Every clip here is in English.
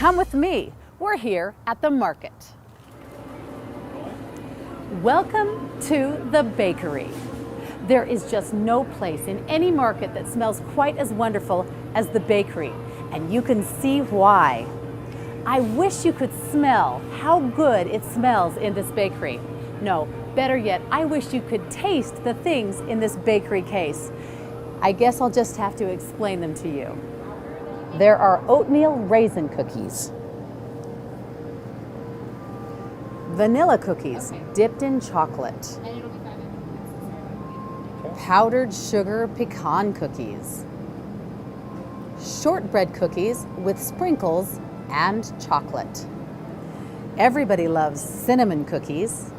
Come with me. We're here at the market. Welcome to the bakery. There is just no place in any market that smells quite as wonderful as the bakery, and you can see why. I wish you could smell how good it smells in this bakery. No, better yet, I wish you could taste the things in this bakery case. I guess I'll just have to explain them to you. There are oatmeal raisin cookies, vanilla cookies dipped in chocolate, powdered sugar pecan cookies, shortbread cookies with sprinkles and chocolate. Everybody loves cinnamon cookies.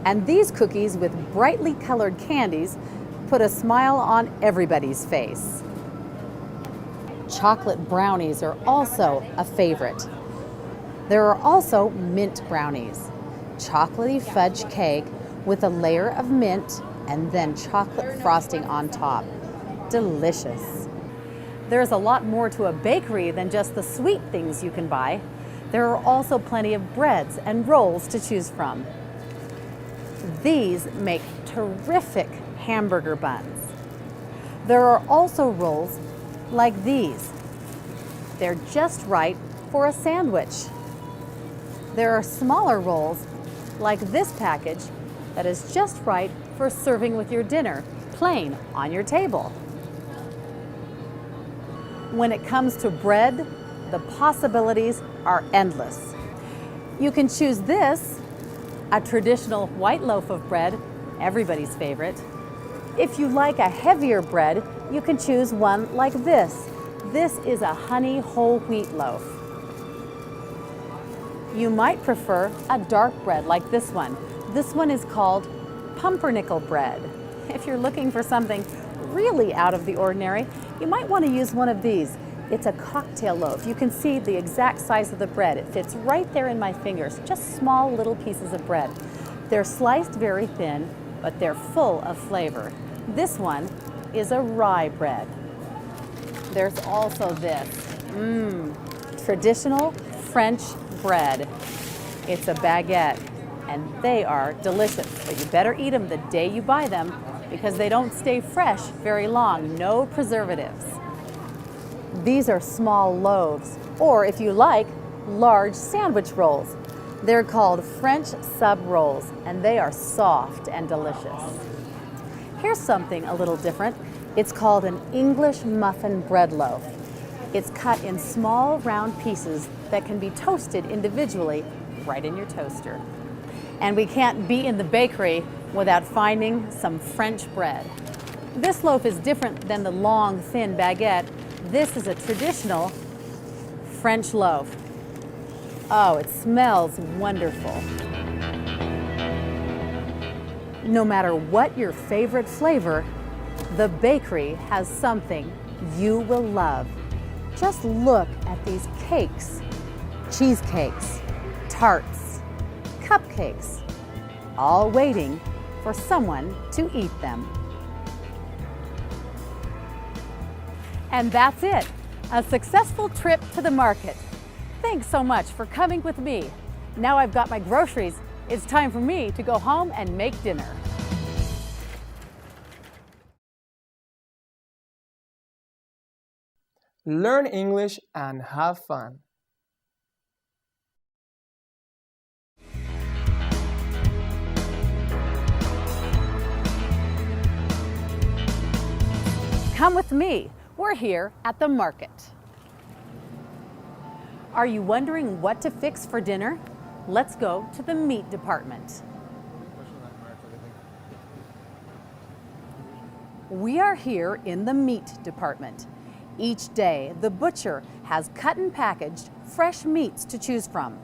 And these cookies with brightly colored candies put a smile on everybody's face. Chocolate brownies are also a favorite. There are also mint brownies, chocolatey fudge cake with a layer of mint and then chocolate frosting on top. Delicious. There's a lot more to a bakery than just the sweet things you can buy. There are also plenty of breads and rolls to choose from. These make terrific hamburger buns. There are also rolls like these. They're just right for a sandwich. There are smaller rolls like this package that is just right for serving with your dinner, plain on your table. When it comes to bread, the possibilities are endless. You can choose this, a traditional white loaf of bread, everybody's favorite. If you like a heavier bread, you can choose one like this. This is a honey whole wheat loaf. You might prefer a dark bread like this one. This one is called pumpernickel bread. If you're looking for something really out of the ordinary, you might want to use one of these. It's a cocktail loaf. You can see the exact size of the bread. It fits right there in my fingers, just small little pieces of bread. They're sliced very thin, but they're full of flavor. This one is a rye bread. There's also this, traditional French bread. It's a baguette, and they are delicious, but you better eat them the day you buy them because they don't stay fresh very long. No preservatives. These are small loaves, or if you like, large sandwich rolls. They're called French sub rolls, and they are soft and delicious. Here's something a little different. It's called an English muffin bread loaf. It's cut in small round pieces that can be toasted individually right in your toaster. And we can't be in the bakery without finding some French bread. This loaf is different than the long, thin baguette. This is a traditional French loaf. Oh, it smells wonderful. No matter what your favorite flavor, the bakery has something you will love. Just look at these cakes, cheesecakes, tarts, cupcakes, all waiting for someone to eat them. And that's it, a successful trip to the market. Thanks so much for coming with me. Now I've got my groceries, it's time for me to go home and make dinner. Learn English and have fun. Come with me. We're here at the market. Are you wondering what to fix for dinner? Let's go to the meat department. We are here in the meat department. Each day, the butcher has cut and packaged fresh meats to choose from.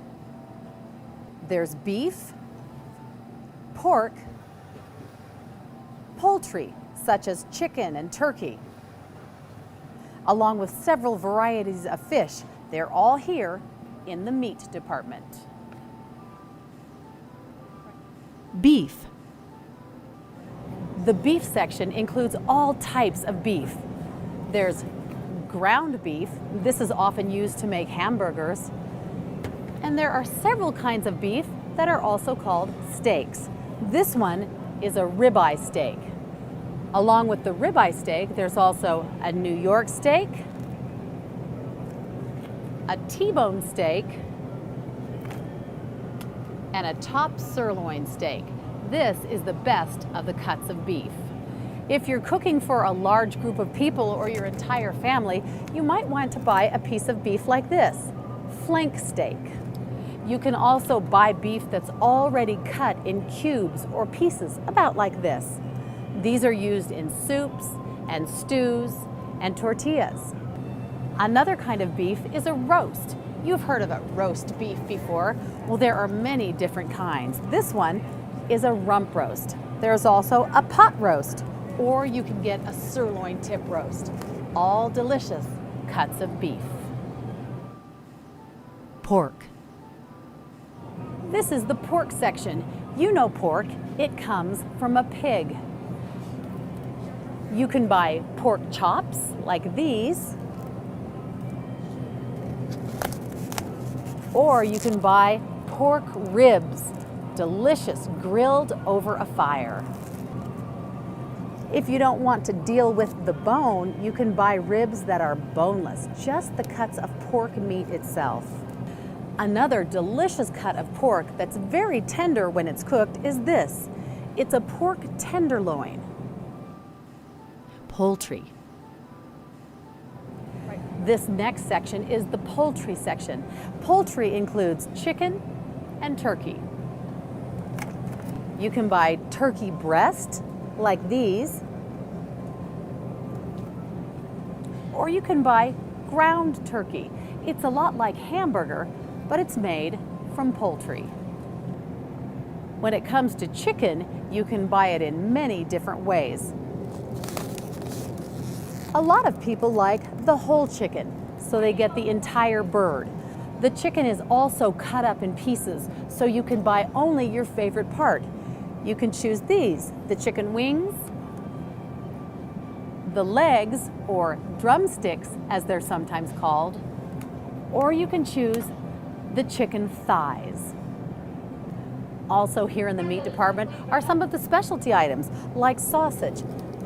There's beef, pork, poultry, such as chicken and turkey, along with several varieties of fish. They're all here in the meat department. Beef. The beef section includes all types of beef. There's ground beef. This is often used to make hamburgers. And there are several kinds of beef that are also called steaks. This one is a ribeye steak. Along with the ribeye steak, there's also a New York steak, a T-bone steak, and a top sirloin steak. This is the best of the cuts of beef. If you're cooking for a large group of people or your entire family, you might want to buy a piece of beef like this, flank steak. You can also buy beef that's already cut in cubes or pieces, about like this. These are used in soups and stews and tortillas. Another kind of beef is a roast. You've heard of a roast beef before. Well, there are many different kinds. This one is a rump roast. There's also a pot roast, or you can get a sirloin tip roast. All delicious cuts of beef. Pork. This is the pork section. You know pork, it comes from a pig. You can buy pork chops like these, or you can buy pork ribs, delicious, grilled over a fire. If you don't want to deal with the bone, you can buy ribs that are boneless, just the cuts of pork meat itself. Another delicious cut of pork that's very tender when it's cooked is this. It's a pork tenderloin. Poultry. This next section is the poultry section. Poultry includes chicken and turkey. You can buy turkey breast like these, or you can buy ground turkey. It's a lot like hamburger, but it's made from poultry. When it comes to chicken, you can buy it in many different ways. A lot of people like the whole chicken, so they get the entire bird. The chicken is also cut up in pieces, so you can buy only your favorite part. You can choose these, the chicken wings, the legs, or drumsticks as they're sometimes called, or you can choose the chicken thighs. Also here in the meat department are some of the specialty items like sausage.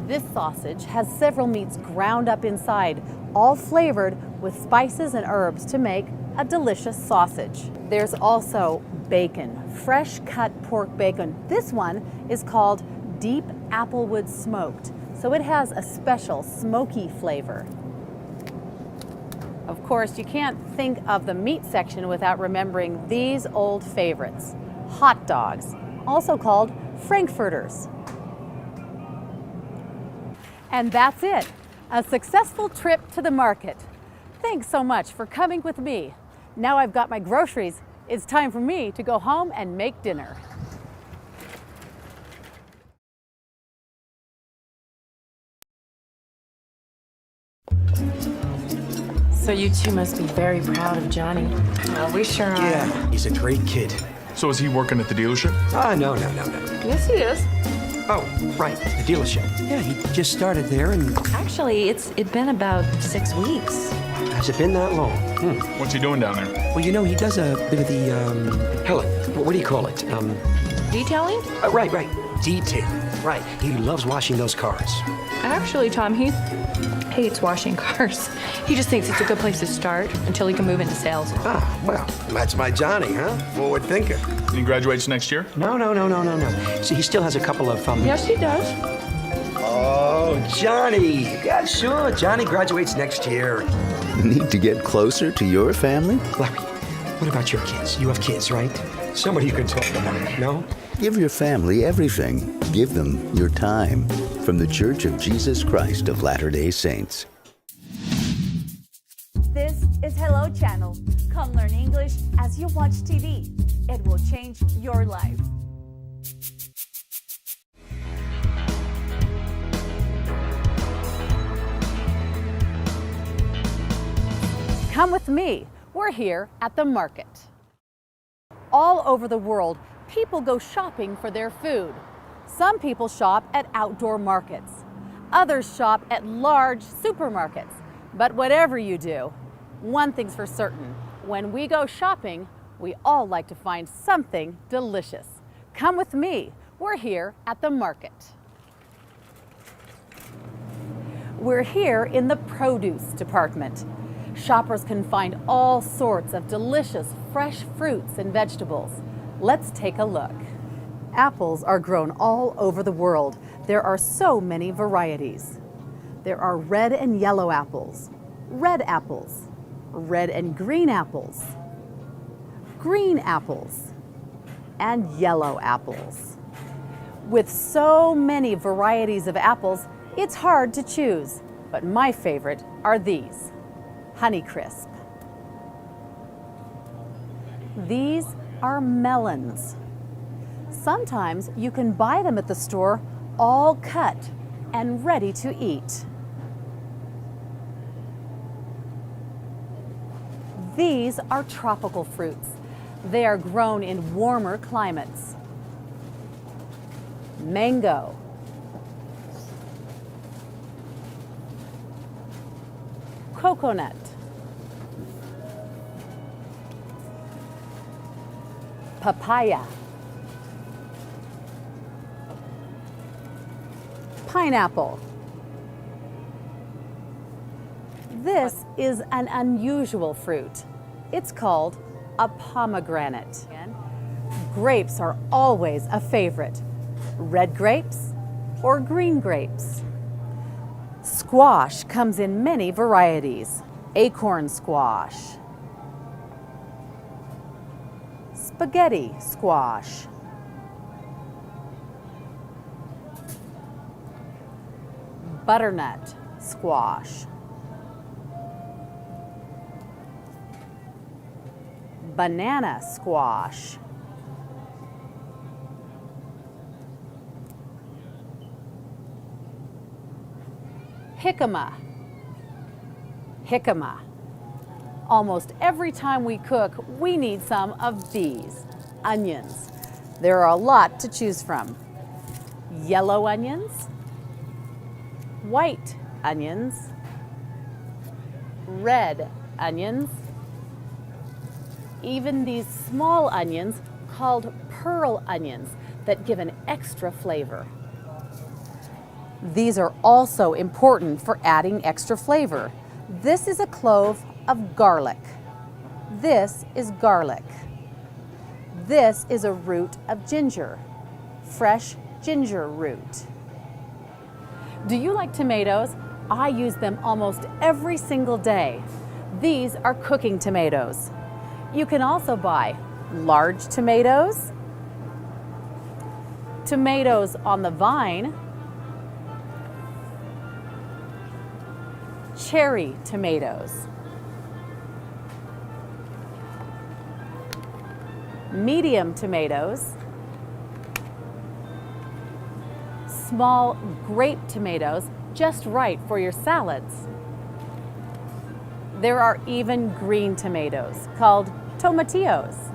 This sausage has several meats ground up inside, all flavored with spices and herbs to make a delicious sausage. There's also bacon, fresh cut pork bacon. This one is called Deep Applewood Smoked, so it has a special smoky flavor. Of course, you can't think of the meat section without remembering these old favorites, hot dogs, also called Frankfurters. And that's it, a successful trip to the market. Thanks so much for coming with me. Now I've got my groceries, it's time for me to go home and make dinner. So you two must be very proud of Johnny. We sure are. Yeah, he's a great kid. So is he working at the dealership? No. Yes, he is. Oh, right, the dealership. Yeah, he just started there, and Actually, it's been about 6 weeks. has it been that long? What's he doing down there? Well, you know, he does a bit of the, Helen, what do you call it? Detailing? Right, detailing. Right, he loves washing those cars. Actually, Tom, he hates washing cars. He just thinks it's a good place to start until he can move into sales. Ah, well, that's my Johnny, huh? Forward thinker. And he graduates next year? No. See, he still has a couple of, Yes, he does. Oh, Johnny. Yeah, sure, Johnny graduates next year. Need to get closer to your family? Larry, what about your kids? You have kids, right? Somebody you can talk about, no? Give your family everything. Give them your time. From the Church of Jesus Christ of Latter-day Saints. This is Hello Channel. Come learn English as you watch TV. It will change your life. Come with me. We're here at the market. All over the world, people go shopping for their food. Some people shop at outdoor markets. Others shop at large supermarkets. But whatever you do, one thing's for certain. When we go shopping, we all like to find something delicious. Come with me. We're here at the market. We're here in the produce department. Shoppers can find all sorts of delicious fresh fruits and vegetables. Let's take a look. Apples are grown all over the world. There are so many varieties. There are red and yellow apples, red apples, red and green apples, and yellow apples. With so many varieties of apples, it's hard to choose, but my favorite are these, Honeycrisp. These are melons. Sometimes you can buy them at the store all cut and ready to eat. These are tropical fruits. They are grown in warmer climates. Mango, coconut, papaya, pineapple. This is an unusual fruit. It's called a pomegranate. Grapes are always a favorite. Red grapes or green grapes. Squash comes in many varieties. Acorn squash, spaghetti squash, butternut squash, banana squash, jicama. Almost every time we cook, we need some of these, onions. There are a lot to choose from. Yellow onions, white onions, red onions, even these small onions called pearl onions that give an extra flavor. These are also important for adding extra flavor. This is a clove of garlic. This is garlic. This is a root of ginger, fresh ginger root. Do you like tomatoes? I use them almost every single day. These are cooking tomatoes. You can also buy large tomatoes, tomatoes on the vine, cherry tomatoes, medium tomatoes, small grape tomatoes, just right for your salads. There are even green tomatoes called tomatillos.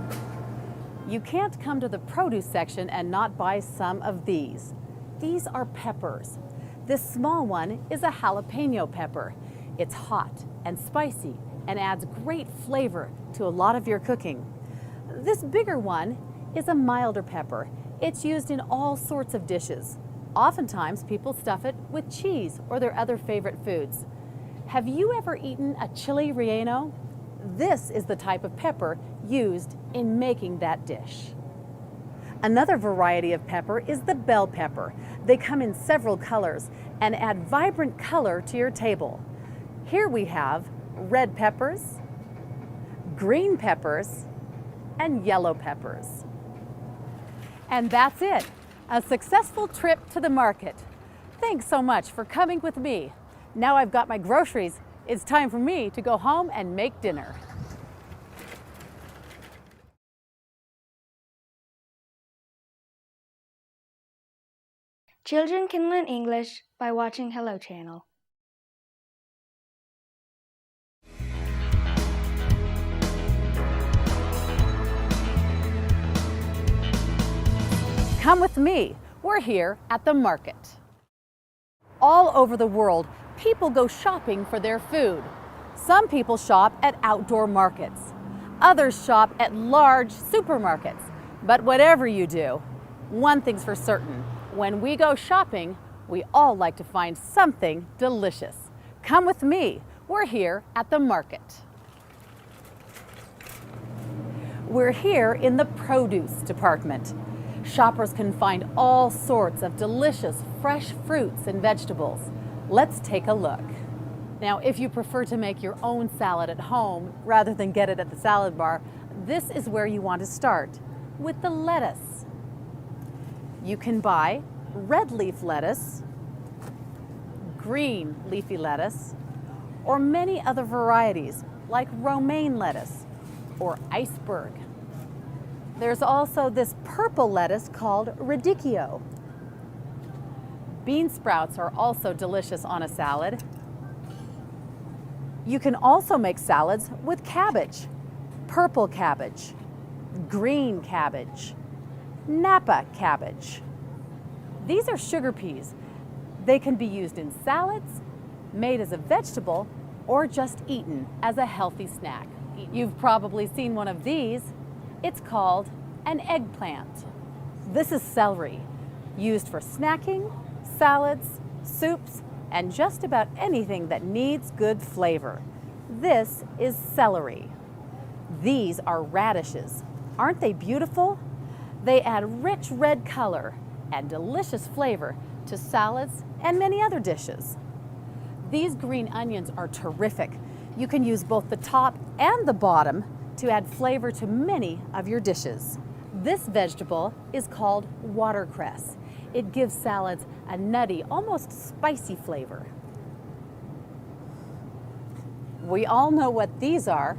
You can't come to the produce section and not buy some of these. These are peppers. This small one is a jalapeno pepper. It's hot and spicy and adds great flavor to a lot of your cooking. This bigger one is a milder pepper. It's used in all sorts of dishes. Oftentimes people stuff it with cheese or their other favorite foods. Have you ever eaten a chili relleno? This is the type of pepper used in making that dish. Another variety of pepper is the bell pepper. They come in several colors and add vibrant color to your table. Here we have red peppers, green peppers, and yellow peppers. And that's it, a successful trip to the market. Thanks so much for coming with me. Now I've got my groceries, it's time for me to go home and make dinner. Children can learn English by watching Hello Channel. Come with me. We're here at the market. All over the world, People go shopping for their food. Some people shop at outdoor markets. Others shop at large supermarkets. But whatever you do, one thing's for certain. When we go shopping, we all like to find something delicious. Come with me. We're here at the market. We're here in the produce department. Shoppers can find all sorts of delicious fresh fruits and vegetables. Let's take a look. Now, if you prefer to make your own salad at home rather than get it at the salad bar, this is where you want to start, with the lettuce. You can buy red leaf lettuce, green leafy lettuce, or many other varieties like romaine lettuce or iceberg. There's also this purple lettuce called radicchio. Bean sprouts are also delicious on a salad. You can also make salads with cabbage, purple cabbage, green cabbage, Napa cabbage. These are sugar peas. They can be used in salads, made as a vegetable, or just eaten as a healthy snack. You've probably seen one of these. It's called an eggplant. This is celery, used for snacking, salads, soups, and just about anything that needs good flavor. This is celery. These are radishes. Aren't they beautiful? They add rich red color and delicious flavor to salads and many other dishes. These green onions are terrific. You can use both the top and the bottom to add flavor to many of your dishes. This vegetable is called watercress. It gives salads a nutty, almost spicy flavor. We all know what these are.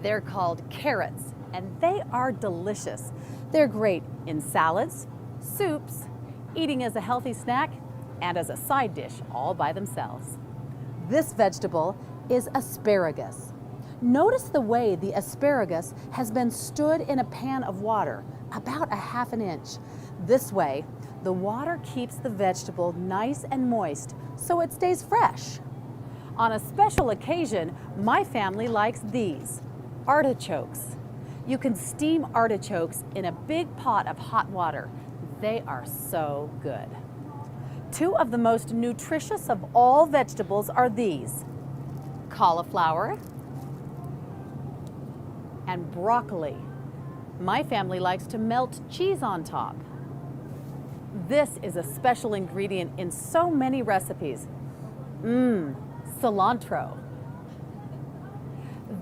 They're called carrots, and they are delicious. They're great in salads, soups, eating as a healthy snack, and as a side dish all by themselves. This vegetable is asparagus. Notice the way the asparagus has been stood in a pan of water, about 1/2 inch. This way, the water keeps the vegetable nice and moist so it stays fresh. On a special occasion, my family likes these, artichokes. You can steam artichokes in a big pot of hot water. They are so good. Two of the most nutritious of all vegetables are these, cauliflower and broccoli. My family likes to melt cheese on top. This is a special ingredient in so many recipes. Cilantro.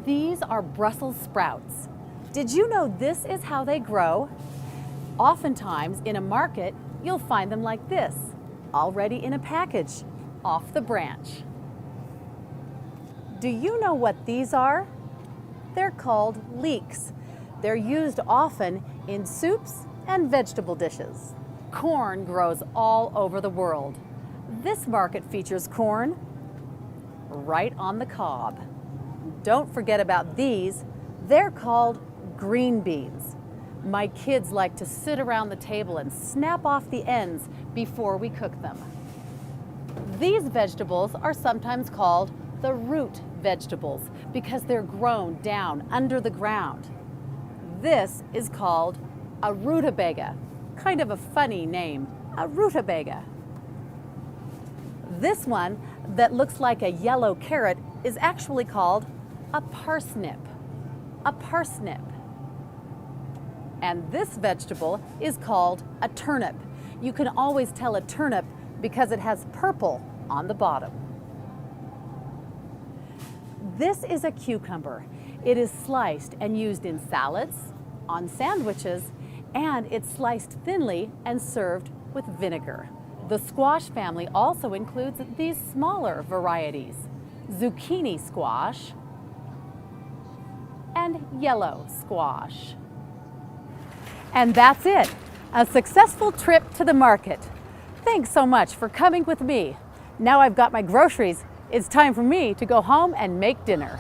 These are Brussels sprouts. Did you know this is how they grow? Oftentimes in a market, you'll find them like this, already in a package, off the branch. Do you know what these are? They're called leeks. They're used often in soups and vegetable dishes. Corn grows all over the world. This market features corn right on the cob. Don't forget about these. They're called green beans. My kids like to sit around the table and snap off the ends before we cook them. These vegetables are sometimes called the root vegetables because they're grown down under the ground. This is called a rutabaga, kind of a funny name, a rutabaga. This one that looks like a yellow carrot is actually called a parsnip, a parsnip. And this vegetable is called a turnip. You can always tell a turnip because it has purple on the bottom. This is a cucumber. It is sliced and used in salads, on sandwiches, and it's sliced thinly and served with vinegar. The squash family also includes these smaller varieties, zucchini squash and yellow squash. And that's it, a successful trip to the market. Thanks so much for coming with me. Now I've got my groceries, it's time for me to go home and make dinner.